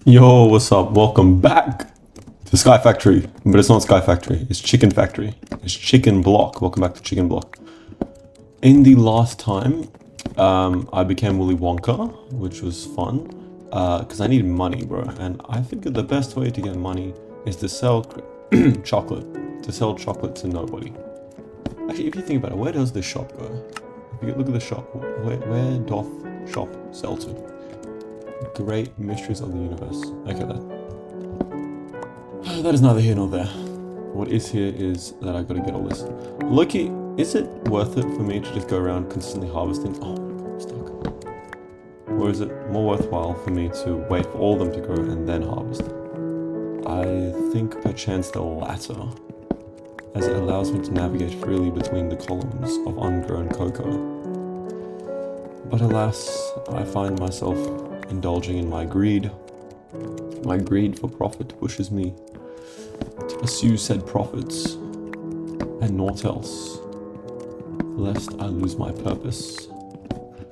Yo, what's up? Welcome back to Sky Factory. But it's not Sky Factory, it's Chicken Factory. It's Chicken Block. Welcome back to Chicken Block. In the last time, I became Willy Wonka, which was fun. Because I needed money, bro. And I figured the best way to get money is to sell chocolate. To sell chocolate to nobody. Actually, if you think about it, where does this shop go? If you look at the shop, where doth shop sell to? Great mysteries of the universe. Okay, that is neither here nor there. What is here is that I gotta get all this. Loki, is it worth it for me to just go around consistently harvesting? Oh, I'm stuck. Or is it more worthwhile for me to wait for all of them to grow and then harvest? I think perchance the latter, as it allows me to navigate freely between the columns of ungrown cocoa. But alas, I find myself indulging in my greed. My greed for profit pushes me to pursue said profits and naught else, lest I lose my purpose.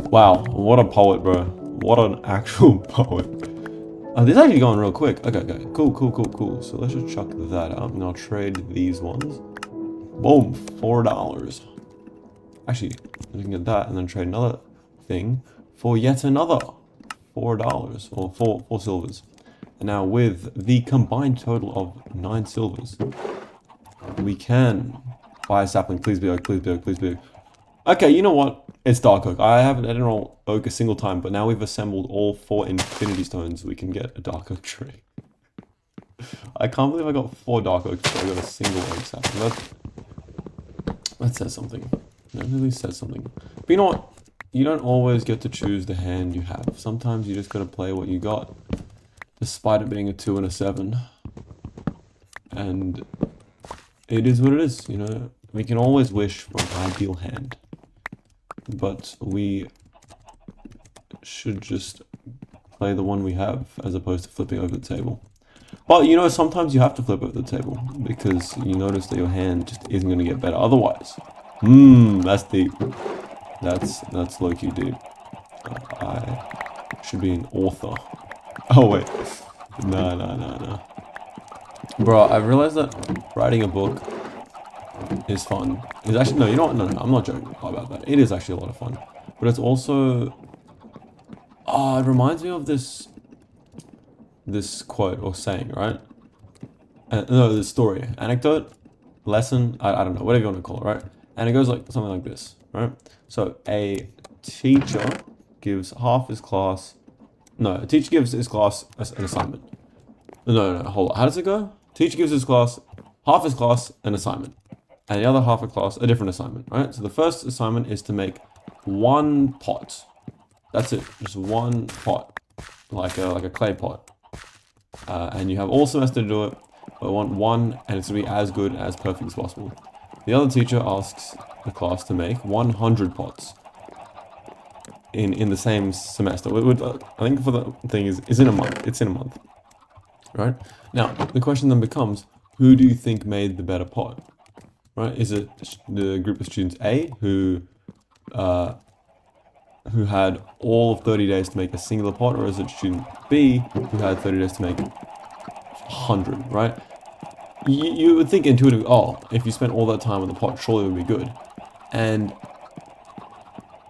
Wow, what a poet, bro. What an actual poet. This is actually going real quick. Okay, cool. So let's just chuck that out and I'll trade these ones. Boom, $4. Actually, looking at that and then trade another thing for yet another $4 or four silvers. And now with the combined total of 9 silvers, we can buy a sapling. Please be oak, please be oak, please be oak. Okay, you know what? It's dark oak. I didn't roll oak a single time, but now we've assembled all 4 infinity stones. We can get a dark oak tree. I can't believe I got 4 dark oaks, but I got a single oak sapling. That says something. That really says something. But you know what? You don't always get to choose the hand you have. Sometimes you just gotta play what you got, despite it being a 2 and a 7. And it is what it is, you know. We can always wish for an ideal hand, but we should just play the one we have as opposed to flipping over the table. But you know, sometimes you have to flip over the table because you notice that your hand just isn't gonna get better otherwise. That's deep. That's low-key deep. I should be an author. Oh wait, no. Bro, I realized that writing a book is fun. It's actually, no, you know what? No, I'm not joking about that. It is actually a lot of fun, but it's also, it reminds me of this quote or saying, right? No, this story, anecdote, lesson. I don't know, whatever you want to call it, right? And it goes like something like this, right? So a teacher gives half his class. No, a teacher gives his class an assignment. No, hold on. How does it go? Teacher gives half his class an assignment, and the other half of class a different assignment, right? So the first assignment is to make 1 pot. That's it, just 1 pot, like a clay pot. And you have all semester to do it, but I want 1, and it's gonna be as good as perfect as possible. The other teacher asks the class to make 100 pots in the same semester. I think for the thing is in a month. It's in a month, right? Now the question then becomes, who do you think made the better pot, right? Is it the group of students A who had all of 30 days to make a singular pot, or is it student B who had 30 days to make 100, right? You would think intuitively, oh, if you spent all that time on the pot, surely it would be good. And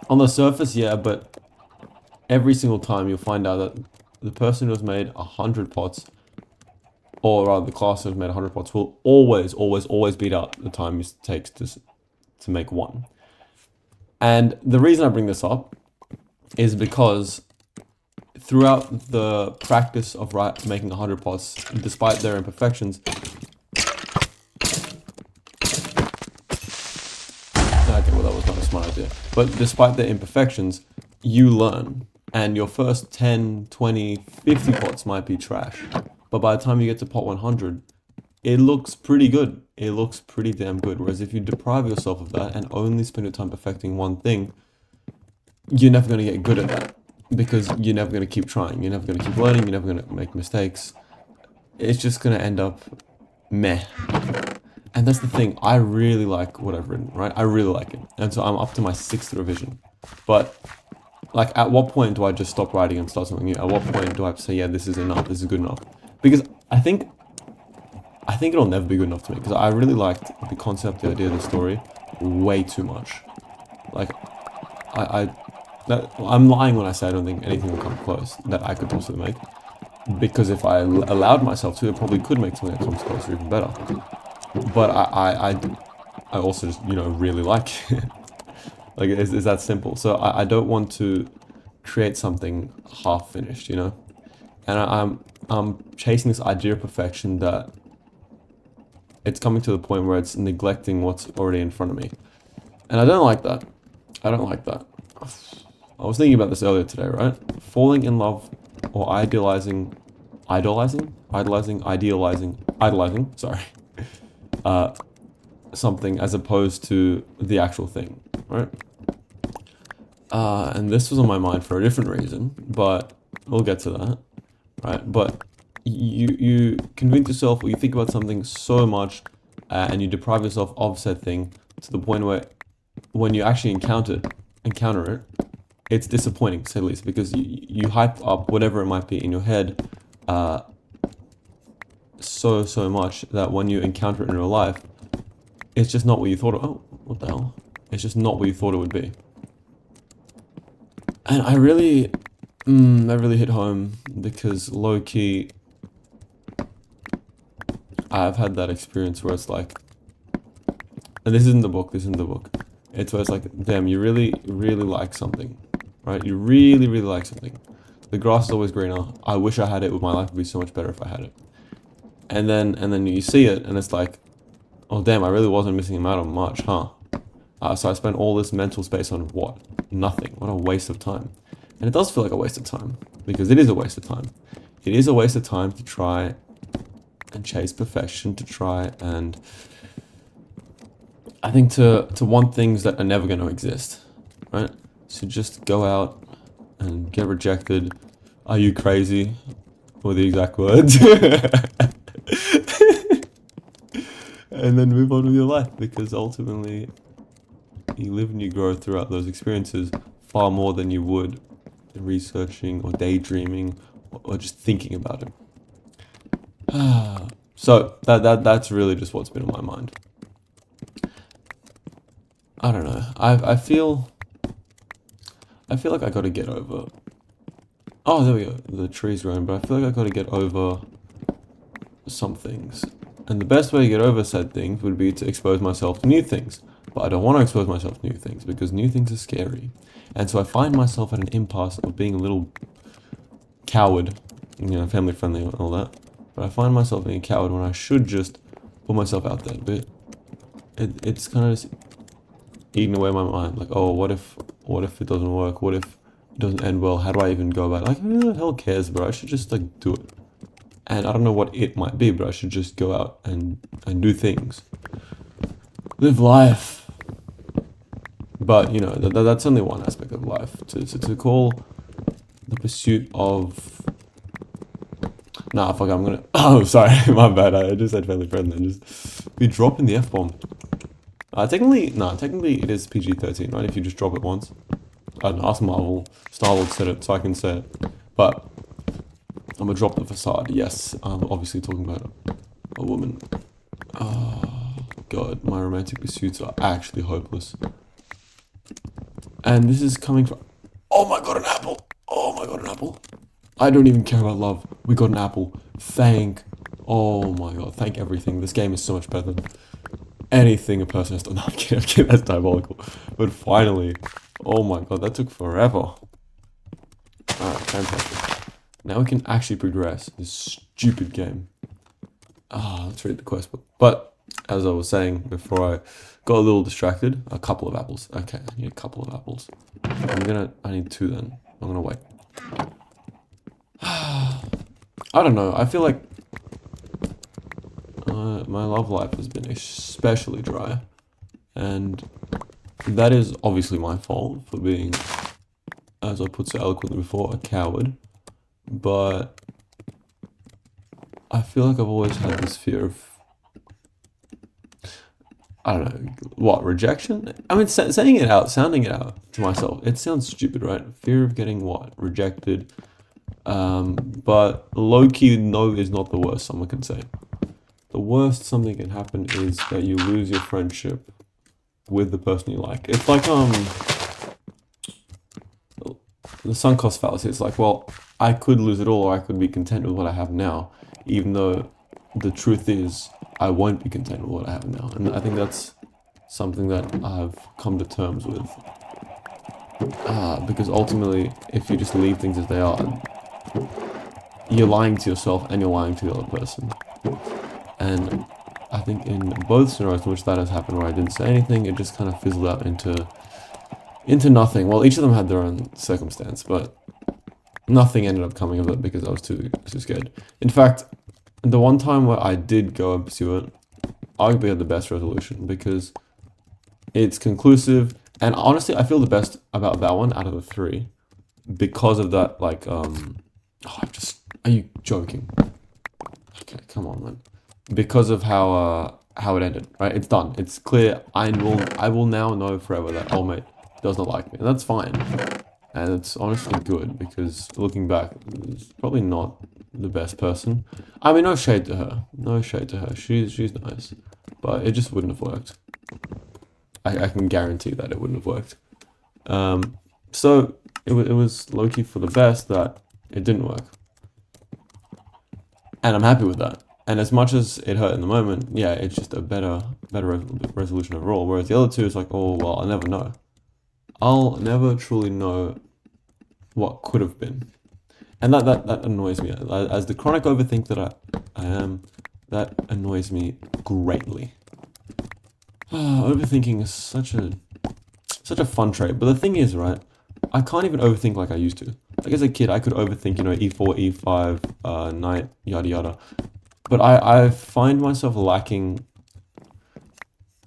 on the surface, yeah, but every single time you'll find out that the person who has made 100 pots, or rather the class who has made 100 pots, will always beat out the time it takes to make 1. And the reason I bring this up is because throughout the practice of making 100 pots, despite their imperfections, okay, well that was not a smart idea, but despite their imperfections, you learn, and your first 10, 20, 50 pots might be trash, but by the time you get to pot 100, it looks pretty good. It looks pretty damn good. Whereas if you deprive yourself of that and only spend your time perfecting one thing, you're never going to get good at that, because you're never going to keep trying. You're never going to keep learning. You're never going to make mistakes. It's just going to end up meh. And that's the thing. I really like what I've written, right? I really like it. And so I'm up to my 6th revision. But like, at what point do I just stop writing and start something new? At what point do I have to say, yeah, this is enough, this is good enough? Because I think it'll never be good enough to me, because I really liked the concept, the idea of the story, way too much. Like, I'm lying when I say I don't think anything will come close that I could possibly make. Because if I allowed myself to, it probably could make something that comes close or even better. But I also just, you know, really like it. Like, it's that simple. So I don't want to create something half finished, you know? And I'm chasing this idea of perfection that it's coming to the point where it's neglecting what's already in front of me. And I don't like that. I don't like that. I was thinking about this earlier today, right? Falling in love or idolizing, sorry. Something as opposed to the actual thing, right? And this was on my mind for a different reason, but we'll get to that, right? But you convince yourself, or you think about something so much, and you deprive yourself of said thing to the point where when you actually encounter it, it's disappointing, to say the least, because you hype up whatever it might be in your head so much that when you encounter it in real life, it's just not what you thought it. Oh, what the hell? It's just not what you thought it would be. And that really hit home, because low key, I've had that experience where it's like, and this isn't the book. It's where it's like, damn, you really like something, right? You really like something. The grass is always greener. I wish I had it. My life would be so much better if I had it. And then you see it, and it's like, oh damn, I really wasn't missing out on much, huh? So I spent all this mental space on what? Nothing. What a waste of time. And it does feel like a waste of time, because it is a waste of time. It is a waste of time to try and chase perfection, to try and, I think, to want things that are never going to exist, right? So just go out and get rejected. Are you crazy? Were the exact words. And then move on with your life, because ultimately you live and you grow throughout those experiences far more than you would researching or daydreaming or just thinking about it. So that's really just what's been on my mind. I don't know. I feel like I got to get over. Oh, there we go. The tree's growing, but I feel like I got to get over some things. And the best way to get over said things would be to expose myself to new things. But I don't want to expose myself to new things, because new things are scary. And so I find myself at an impasse of being a little coward, you know, family friendly and all that. But I find myself being a coward when I should just put myself out there. But it's kind of just eating away my mind. Like, oh, what if it doesn't work? What if it doesn't end well? How do I even go about it? Like, who the hell cares, bro? I should just, like, do it. And I don't know what it might be, but I should just go out and do things. Live life. But, you know, that's only one aspect of life. To call the pursuit of... Nah, fuck, I'm gonna... Oh, sorry, my bad. I just said family friendly and just be dropping the F-bomb. Technically it is PG-13, right? If you just drop it once. I don't know, ask Marvel. Star-Lord said it, so I can say it. But I'm gonna drop the facade. Yes, I'm obviously talking about a woman. Oh, God, my romantic pursuits are actually hopeless. And this is coming from... Oh my God, an apple! Oh my God, an apple! I don't even care about love. We got an apple. Thank... Oh my God, thank everything. This game is so much better than anything a person has done. No, I'm kidding, that's diabolical. But finally... Oh my God, that took forever. Alright, fantastic. Now we can actually progress this stupid game. Let's read the quest book. But, as I was saying before I got a little distracted, a couple of apples. Okay, I need a couple of apples. I need 2 then. I'm gonna wait. I don't know, I feel like my love life has been especially dry. And that is obviously my fault for being, as I put so eloquently before, a coward. But I feel like I've always had this fear of I don't know, what, rejection? I mean, saying it out, sounding it out to myself, it sounds stupid, right? Fear of getting what? Rejected. But low-key, no is not the worst, someone can say. The worst something can happen is that you lose your friendship with the person you like. It's like, the sunk cost fallacy. It's like, well, I could lose it all, or I could be content with what I have now, even though the truth is I won't be content with what I have now. And I think that's something that I've come to terms with. Because ultimately, if you just leave things as they are, you're lying to yourself and you're lying to the other person. And I think in both scenarios in which that has happened, where I didn't say anything, it just kind of fizzled out into nothing. Well, each of them had their own circumstance, but nothing ended up coming of it because I was too scared. In fact, the one time where I did go and pursue it, arguably had the best resolution because it's conclusive. And honestly, I feel the best about that one out of the three because of that, like, are you joking? Okay, come on, man. Because of how it ended, right? It's done. It's clear. I will now know forever that old mate does not like me, and that's fine. And it's honestly good because looking back, it's probably not the best person. I mean, no shade to her. No shade to her. She's nice, but it just wouldn't have worked. I can guarantee that it wouldn't have worked. So it was low-key for the best that it didn't work. And I'm happy with that. And as much as it hurt in the moment, yeah, it's just a better resolution overall. Whereas the other two is like, oh, well, I'll never know. I'll never truly know what could have been. And that annoys me. As the chronic overthink that I am, that annoys me greatly. Overthinking is such a fun trait. But the thing is, right, I can't even overthink like I used to. Like as a kid, I could overthink, e4, e5, knight, yada yada. But I find myself lacking.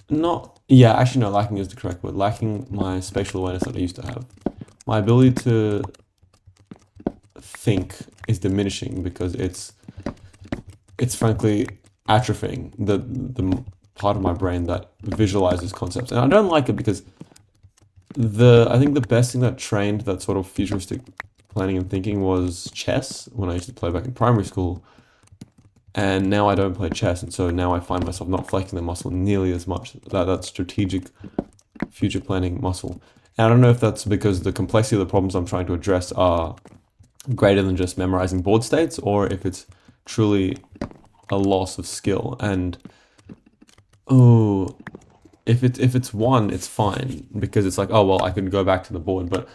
Lacking is the correct word. Lacking my spatial awareness that I used to have. My ability to think is diminishing because it's frankly atrophying the part of my brain that visualizes concepts. And I don't like it because I think the best thing that trained that sort of futuristic planning and thinking was chess when I used to play back in primary school. And now I don't play chess, and so now I find myself not flexing the muscle nearly as much, that strategic future planning muscle. And I don't know if that's because the complexity of the problems I'm trying to address are greater than just memorizing board states, or if it's truly a loss of skill. And if it's one, it's fine, because it's like, oh, well, I could go back to the board, but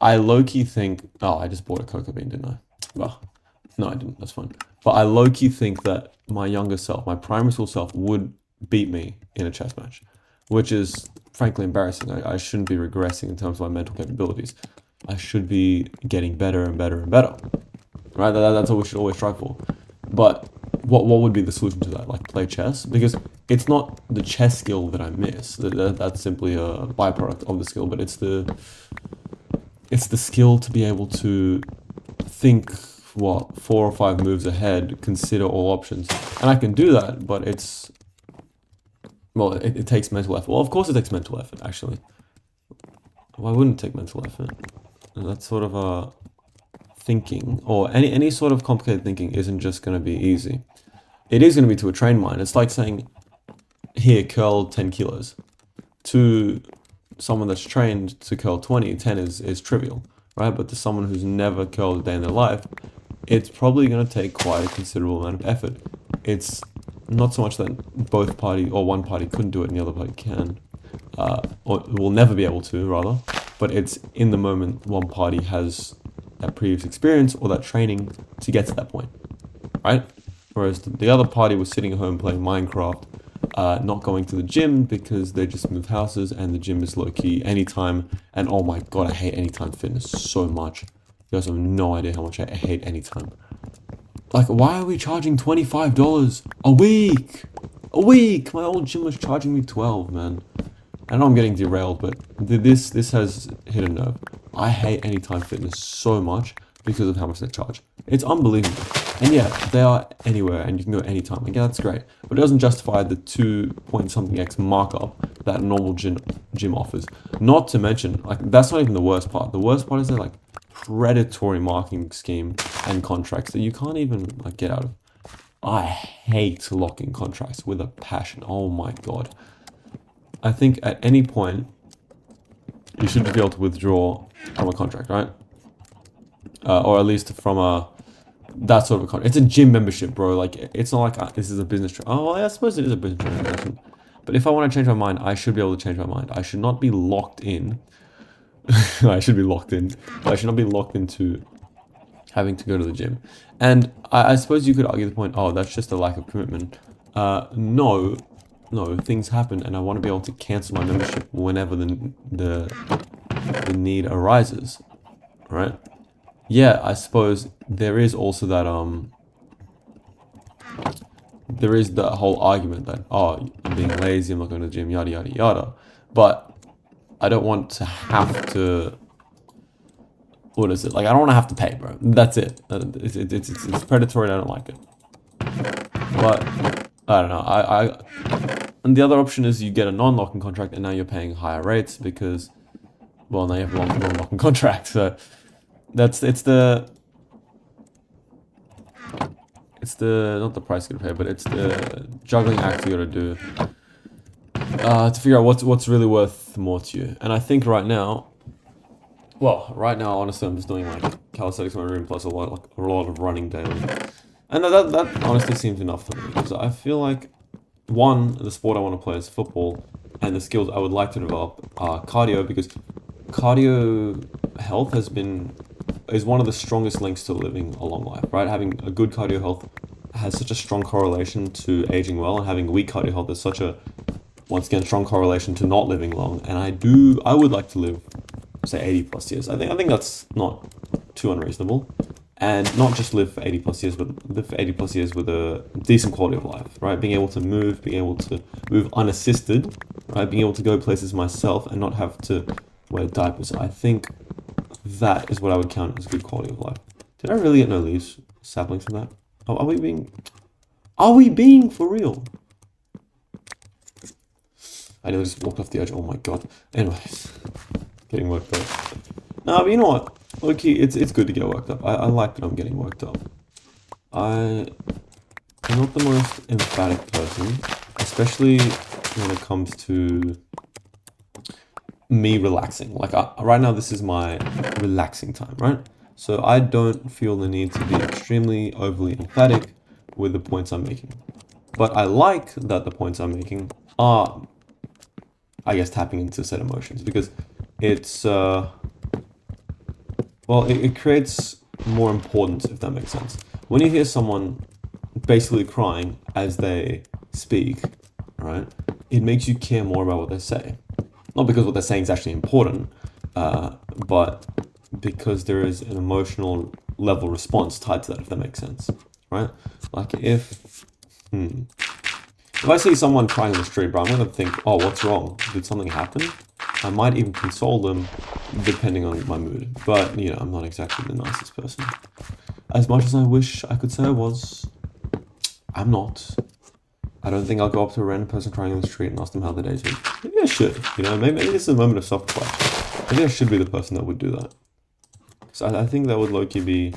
I low-key think, oh, I just bought a cocoa bean, didn't I? Well, no, I didn't, that's fine. But I low-key think that my younger self, my primary school self, would beat me in a chess match, which is frankly embarrassing. I shouldn't be regressing in terms of my mental capabilities. I should be getting better and better and better, right? That's what we should always strive for. But what would be the solution to that? Like play chess? Because it's not the chess skill that I miss. That's simply a byproduct of the skill, but it's the skill to be able to think 4 or 5 moves ahead, consider all options. And I can do that, but it takes mental effort. Well, of course it takes mental effort, actually. Why wouldn't it take mental effort? And that's sort of a thinking, or any sort of complicated thinking isn't just going to be easy. It is going to be to a trained mind. It's like saying, here, curl 10 kilos. To someone that's trained to curl 20, 10 is trivial, right? But to someone who's never curled a day in their life, it's probably going to take quite a considerable amount of effort. It's not so much that both party or one party couldn't do it and the other party can, or will never be able to, rather, but it's in the moment one party has that previous experience or that training to get to that point, right? Whereas the other party was sitting at home playing Minecraft, not going to the gym because they just moved houses and the gym is low-key anytime. And oh my god, I hate anytime fitness so much. You guys have no idea how much I hate anytime. Like, why are we charging $25 a week? A week! My old gym was charging me 12, man. I know I'm getting derailed, but this has hit a nerve. I hate anytime fitness so much because of how much they charge. It's unbelievable. And yeah, they are anywhere and you can go anytime. Like, yeah, that's great. But it doesn't justify the 2 point something X markup that a normal gym offers. Not to mention, like, that's not even the worst part. The worst part is that, like, predatory marketing scheme and contracts that you can't even, like, get out of. I hate locking contracts with a passion. Oh my god. I think at any point, you should be able to withdraw from a contract, right? Or at least from that sort of a contract. It's a gym membership, bro. Like, it's not like this is a business trip. Oh, I suppose it is a business transaction. But if I want to change my mind, I should be able to change my mind. I should not be locked in. I should be locked in. But I should not be locked into having to go to the gym. And I suppose you could argue the point, oh, that's just a lack of commitment. No, things happen, and I want to be able to cancel my membership whenever the need arises, right? Yeah, I suppose there is also that there is the whole argument that, oh, I'm being lazy, I'm not going to the gym, yada yada yada. But I don't want to have to. What is it? Like, I don't want to have to pay, bro. That's it. It's predatory and I don't like it. But I don't know. And the other option is you get a non-locking contract and now you're paying higher rates because, well, now you have a non-locking contract. So it's the not the price you gotta pay, but it's the juggling act you gotta do to figure out what's really worth more to you. And I think right now, honestly, I'm just doing like calisthenics in my room plus a lot of running daily, and that honestly seems enough for me because I feel like, one, the sport I want to play is football, and the skills I would like to develop are cardio, because cardio health is one of the strongest links to living a long life, right? Having a good cardio health has such a strong correlation to aging well, and having weak cardio health is such a, once again, strong correlation to not living long. And I would like to live, say, 80 plus years. I think that's not too unreasonable. And not just live for 80 plus years, but live for 80 plus years with a decent quality of life, right? Being able to move unassisted, right? Being able to go places myself and not have to wear diapers. I think that is what I would count as good quality of life. Did I really get no leaves, saplings from that? Oh, are we being for real? I nearly just walked off the edge. Oh my god. Anyways, getting worked up. No, but you know what? Okay, it's good to get worked up. I like that I'm getting worked up. I'm not the most emphatic person, especially when it comes to me relaxing. Like, right now, this is my relaxing time, right? So I don't feel the need to be extremely overly emphatic with the points I'm making. But I like that the points I'm making are, I guess, tapping into said emotions, because it's, it creates more importance, if that makes sense. When you hear someone basically crying as they speak, right, it makes you care more about what they say. Not because what they're saying is actually important, but because there is an emotional level response tied to that, if that makes sense, right? Like, if I see someone crying in the street, bro, I'm gonna think, oh, what's wrong? Did something happen? I might even console them, depending on my mood. But, you know, I'm not exactly the nicest person. As much as I wish I could say I was, I'm not. I don't think I'll go up to a random person crying in the street and ask them how their day's been. Maybe I should, you know, maybe this is a moment of self-reflection. Maybe I should be the person that would do that. So I think that would low-key be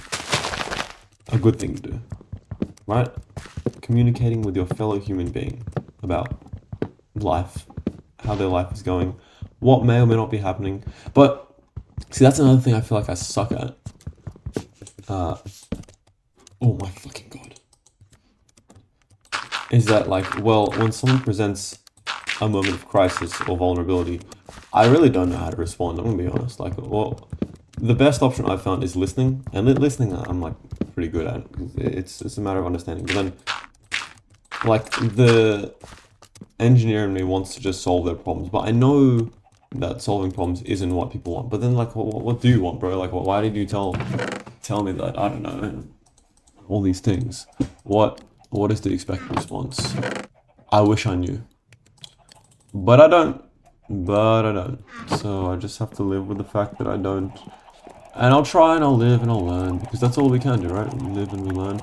a good thing to do, right? Communicating with your fellow human being about life, how their life is going, what may or may not be happening. But, see, that's another thing I feel like I suck at. Oh my fucking god. Is that, like, well, when someone presents a moment of crisis or vulnerability, I really don't know how to respond, I'm gonna be honest. Like, well, the best option I've found is listening, and listening I'm, like, pretty good at. It's a matter of understanding. But then, like, the engineer in me wants to just solve their problems, but I know that solving problems isn't what people want. But then, like, what do you want, bro? Like, why did you tell me that? I don't know, all these things. What is the expected response? I wish I knew. But I don't. So I just have to live with the fact that I don't. And I'll try and I'll live and I'll learn, because that's all we can do, right? We live and we learn.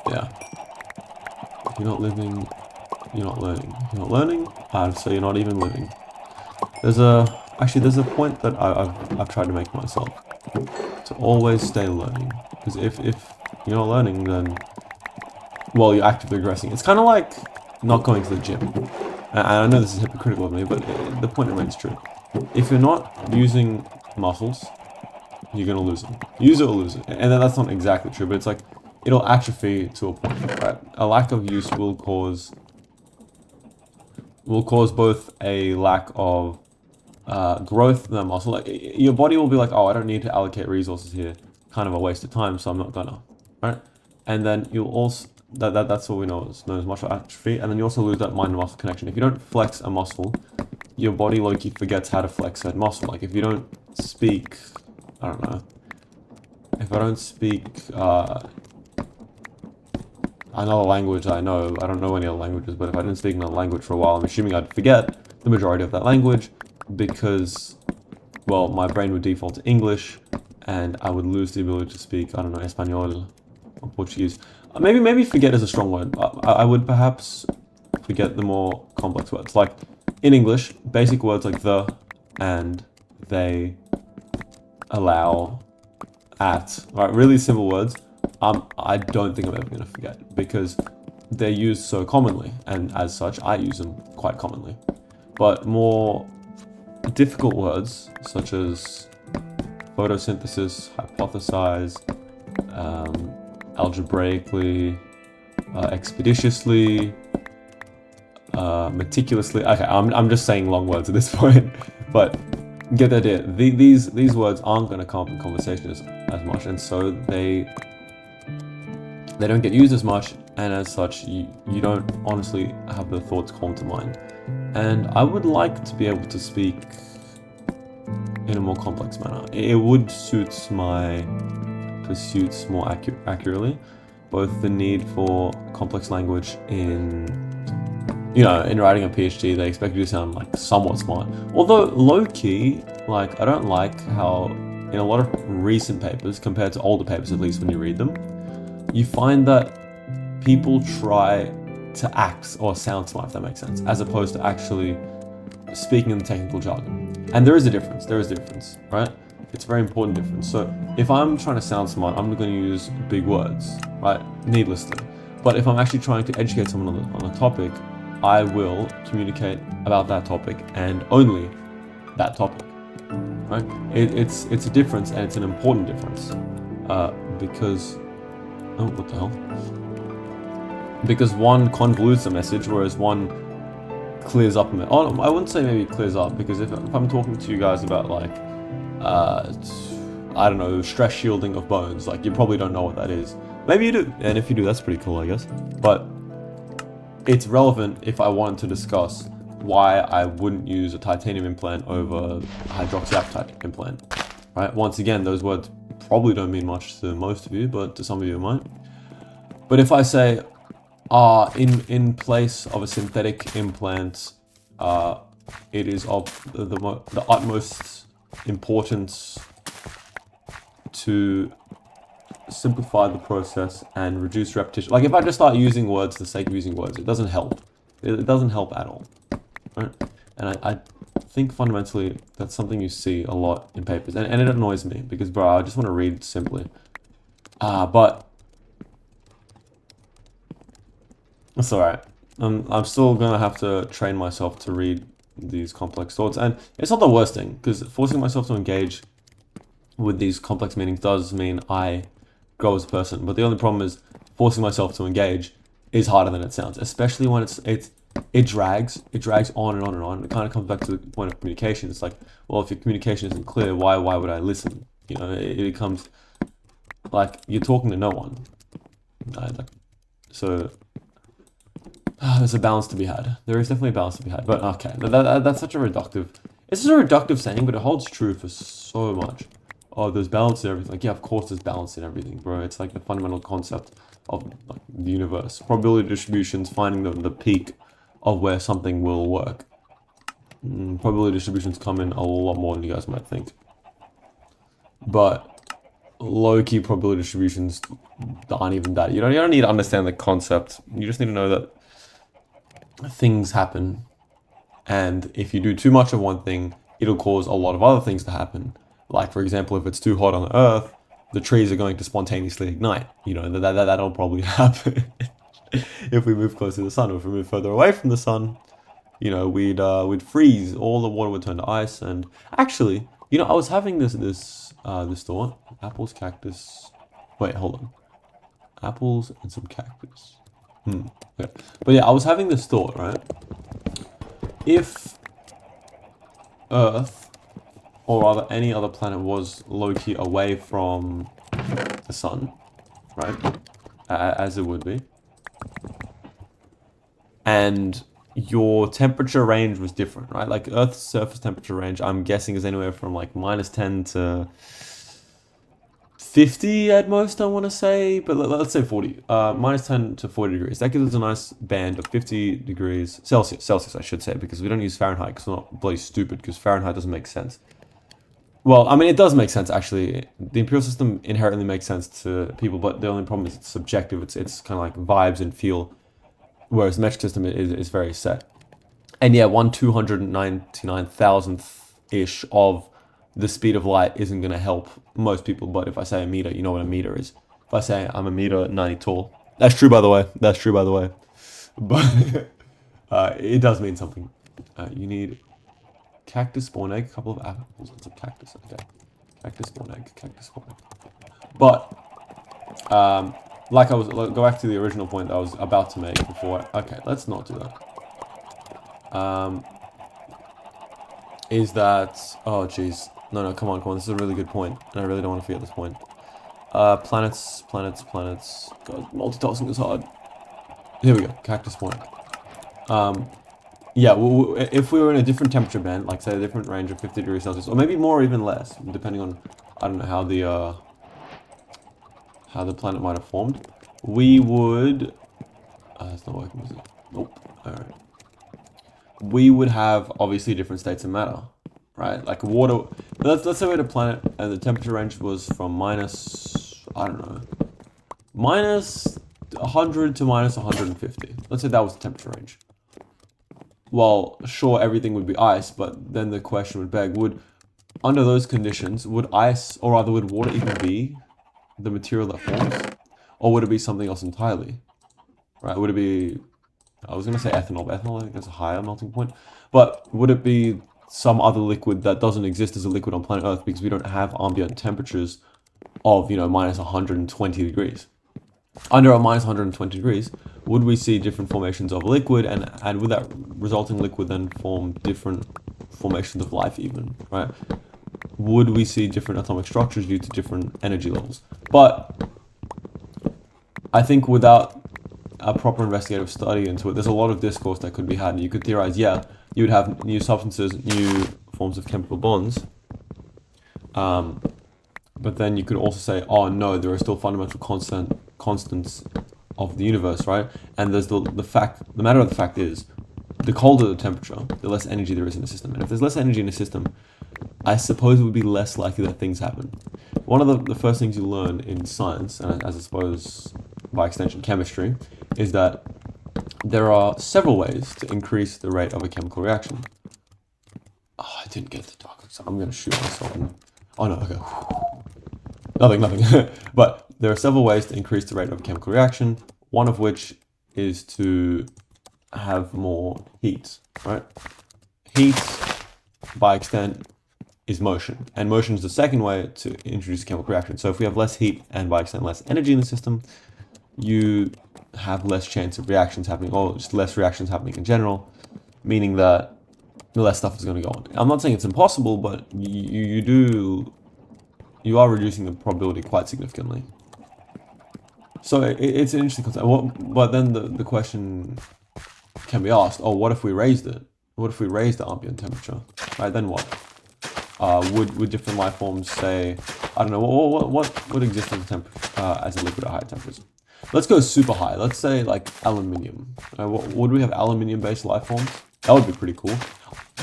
Yeah. If you're not living, you're not learning. If you're not learning, I'd say you're not even living. There's a point that I've tried to make myself. To always stay learning. Because if you're not learning, then, well, you're actively regressing. It's kind of like not going to the gym. And I know this is hypocritical of me, but the point remains true. If you're not using muscles, you're going to lose them. Use it or lose it. And then that's not exactly true, but it's like, it'll atrophy to a point, right? A lack of use will cause both a lack of growth in that muscle. Like, your body will be like, oh, I don't need to allocate resources here. Kind of a waste of time, so I'm not gonna, right? And then you'll also, that's what we know is known as muscle atrophy, and then you also lose that mind-muscle connection. If you don't flex a muscle, your body low-key forgets how to flex that muscle. Like, if you don't speak, I don't know, if I don't speak another language I know, I don't know any other languages, but if I didn't speak another language for a while, I'm assuming I'd forget the majority of that language because, well, my brain would default to English and I would lose the ability to speak, I don't know, Espanol or Portuguese. Maybe forget is a strong word. I would perhaps forget the more complex words. Like, in English, basic words like the, and, they, allow, at, right, really simple words. I don't think I'm ever going to forget because they're used so commonly, and as such, I use them quite commonly. But more difficult words, such as photosynthesis, hypothesize, algebraically, expeditiously, meticulously. Okay, I'm just saying long words at this point, but get the idea. These words aren't going to come up in conversation as much, and so they don't get used as much, and as such, you don't honestly have the thoughts come to mind. And I would like to be able to speak in a more complex manner. It would suit my pursuits more accurately, both the need for complex language in writing a PhD. They expect you to sound like somewhat smart. Although low-key, like, I don't like how in a lot of recent papers, compared to older papers at least when you read them, you find that people try to act or sound smart, if that makes sense, as opposed to actually speaking in the technical jargon. And there is a difference, right? It's a very important difference. So if I'm trying to sound smart, I'm going to use big words, right? Needlessly. But if I'm actually trying to educate someone on a topic, I will communicate about that topic and only that topic, right? It's a difference, and it's an important difference, because, oh, what the hell? Because one convolutes a message, whereas one clears up a message. Oh, I wouldn't say maybe clears up, because if I'm talking to you guys about, like, I don't know, stress shielding of bones, like, you probably don't know what that is. Maybe you do, and if you do, that's pretty cool, I guess. But it's relevant if I wanted to discuss why I wouldn't use a titanium implant over a hydroxyapatite implant, right? Once again, those words probably don't mean much to most of you, but to some of you it might. But if I say, in place of a synthetic implant, it is of the utmost importance to simplify the process and reduce repetition. Like, if I just start using words for the sake of using words, it doesn't help. It doesn't help at all, right? And I think fundamentally that's something you see a lot in papers, and it annoys me because, bro, I just want to read simply. But it's alright. I'm still gonna have to train myself to read these complex thoughts, and it's not the worst thing, because forcing myself to engage with these complex meanings does mean I grow as a person. But the only problem is forcing myself to engage is harder than it sounds, especially when it drags on and on and on. It kind of comes back to the point of communication. It's like, well, if your communication isn't clear, why would I listen? You know, it becomes like you're talking to no one. So there's a balance to be had. There is definitely a balance to be had. But okay, that's such a reductive. It's just a reductive saying, but it holds true for so much. Oh, there's balance in everything. Like, yeah, of course there's balance in everything, bro. It's like the fundamental concept of, like, the universe. Probability distributions, finding the peak of where something will work. Probability distributions come in a lot more than you guys might think. But low-key probability distributions aren't even that. You don't need to understand the concept. You just need to know that things happen, and if you do too much of one thing, it'll cause a lot of other things to happen. Like, for example, if it's too hot on the Earth, the trees are going to spontaneously ignite. You know, that'll probably happen if we move closer to the sun. Or if we move further away from the sun, you know, we'd freeze. All the water would turn to ice. And actually, you know, I was having this thought: apples, cactus. Wait, hold on. Apples and some cactus. Okay. But yeah, I was having this thought, right? If Earth, or rather any other planet, was low-key away from the sun, right? As it would be. And your temperature range was different, right? Like Earth's surface temperature range, I'm guessing, is anywhere from like -10 to 50 at most, I want to say, but let's say 40. -10 to 40 degrees. That gives us a nice band of 50 degrees Celsius, I should say, because we don't use Fahrenheit because we're not bloody stupid, because Fahrenheit doesn't make sense. Well, I mean, it does make sense, actually. The imperial system inherently makes sense to people, but the only problem is it's subjective. It's kind of like vibes and feel, whereas the metric system is very set. And yeah, 1/299,000th-ish of the speed of light isn't going to help most people. But if I say a meter, you know what a meter is. If I say I'm a meter 90 tall, that's true, by the way. That's true, by the way. But it does mean something. You need cactus spawn egg, a couple of apples and some cactus. Okay, cactus spawn egg, cactus spawn egg. But go back to the original point that I was about to make before. Okay, let's not do that. Is that, oh jeez, no, come on, this is a really good point, and I really don't want to forget this point. Planets, god, multitasking is hard. Here we go, cactus point. Yeah, if we were in a different temperature band, like say a different range of 50 degrees Celsius, or maybe more or even less, depending on, I don't know, how the planet might have formed, we would, it's not working, is it? Nope, alright. We would have obviously different states of matter, right? Like water. Let's say we had a planet and the temperature range was from -100 to -150. Let's say that was the temperature range. Well, sure, everything would be ice, but then the question would beg: under those conditions, would ice, or rather, would water even be the material that forms, or would it be something else entirely? Right? Would it be, I was going to say ethanol, but ethanol, I think, has a higher melting point. But would it be some other liquid that doesn't exist as a liquid on planet Earth because we don't have ambient temperatures of, you know, -120 degrees? Under a -120 degrees, would we see different formations of liquid, and would that resulting liquid then form different formations of life even, right? Would we see different atomic structures due to different energy levels? But I think without a proper investigative study into it, there's a lot of discourse that could be had, and you could theorize, yeah, you would have new substances, new forms of chemical bonds, but then you could also say, oh no, there are still fundamental constants of the universe, right? And there's the matter of the fact is, the colder the temperature, the less energy there is in the system. And if there's less energy in the system, I suppose it would be less likely that things happen. One of the first things you learn in science, and as I suppose by extension chemistry, is that there are several ways to increase the rate of a chemical reaction. Oh, I didn't get the dark, so I'm going to shoot myself. Oh no, okay. Nothing. But there are several ways to increase the rate of a chemical reaction, one of which is to have more heat, right? Heat, by extent, is motion. And motion is the second way to introduce a chemical reaction. So if we have less heat and, by extent, less energy in the system, you have less chance of reactions happening, or just less reactions happening in general, meaning that less stuff is going to go on. I'm not saying it's impossible, but you are reducing the probability quite significantly. So it's an interesting concept. But then the question can be asked, oh, what if we raised it? What if we raised the ambient temperature? Right, then what? Would different life forms say, I don't know, what would exist as a liquid at high temperatures? Let's go super high. Let's say like aluminium. Would we have aluminium-based life forms? That would be pretty cool.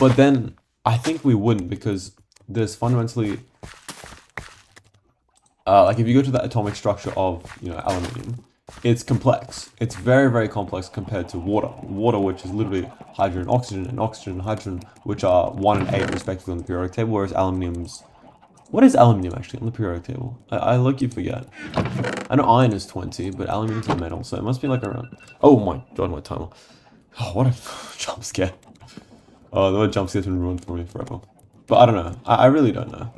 But then I think we wouldn't, because there's fundamentally like if you go to the atomic structure of, you know, aluminium, it's complex. It's very, very complex compared to water. Water, which is literally hydrogen, and oxygen and hydrogen, which are 1 and 8 respectively on the periodic table, whereas aluminium's... What is aluminium actually on the periodic table? I look, you forget. I know iron is 20, but aluminium's a metal, so it must be like around... Oh my god, my timer. Oh, what a jump scare. Oh, the word jump scare's been ruined for me forever. But I don't know. I really don't know.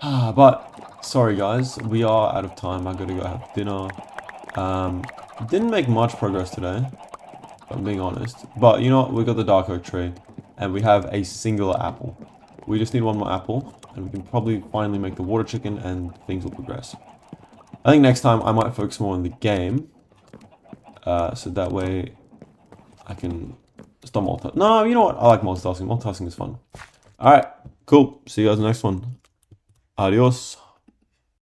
But, sorry guys, we are out of time. I gotta go have dinner. Didn't make much progress today, if I'm being honest. But, you know what? We got the dark oak tree, and we have a singular apple. We just need one more apple, and we can probably finally make the water chicken, and things will progress. I think next time I might focus more on the game, so that way I can stop multitasking. No, you know what? I like multitasking. Multitasking is fun. Alright, cool. See you guys in the next one. Adios.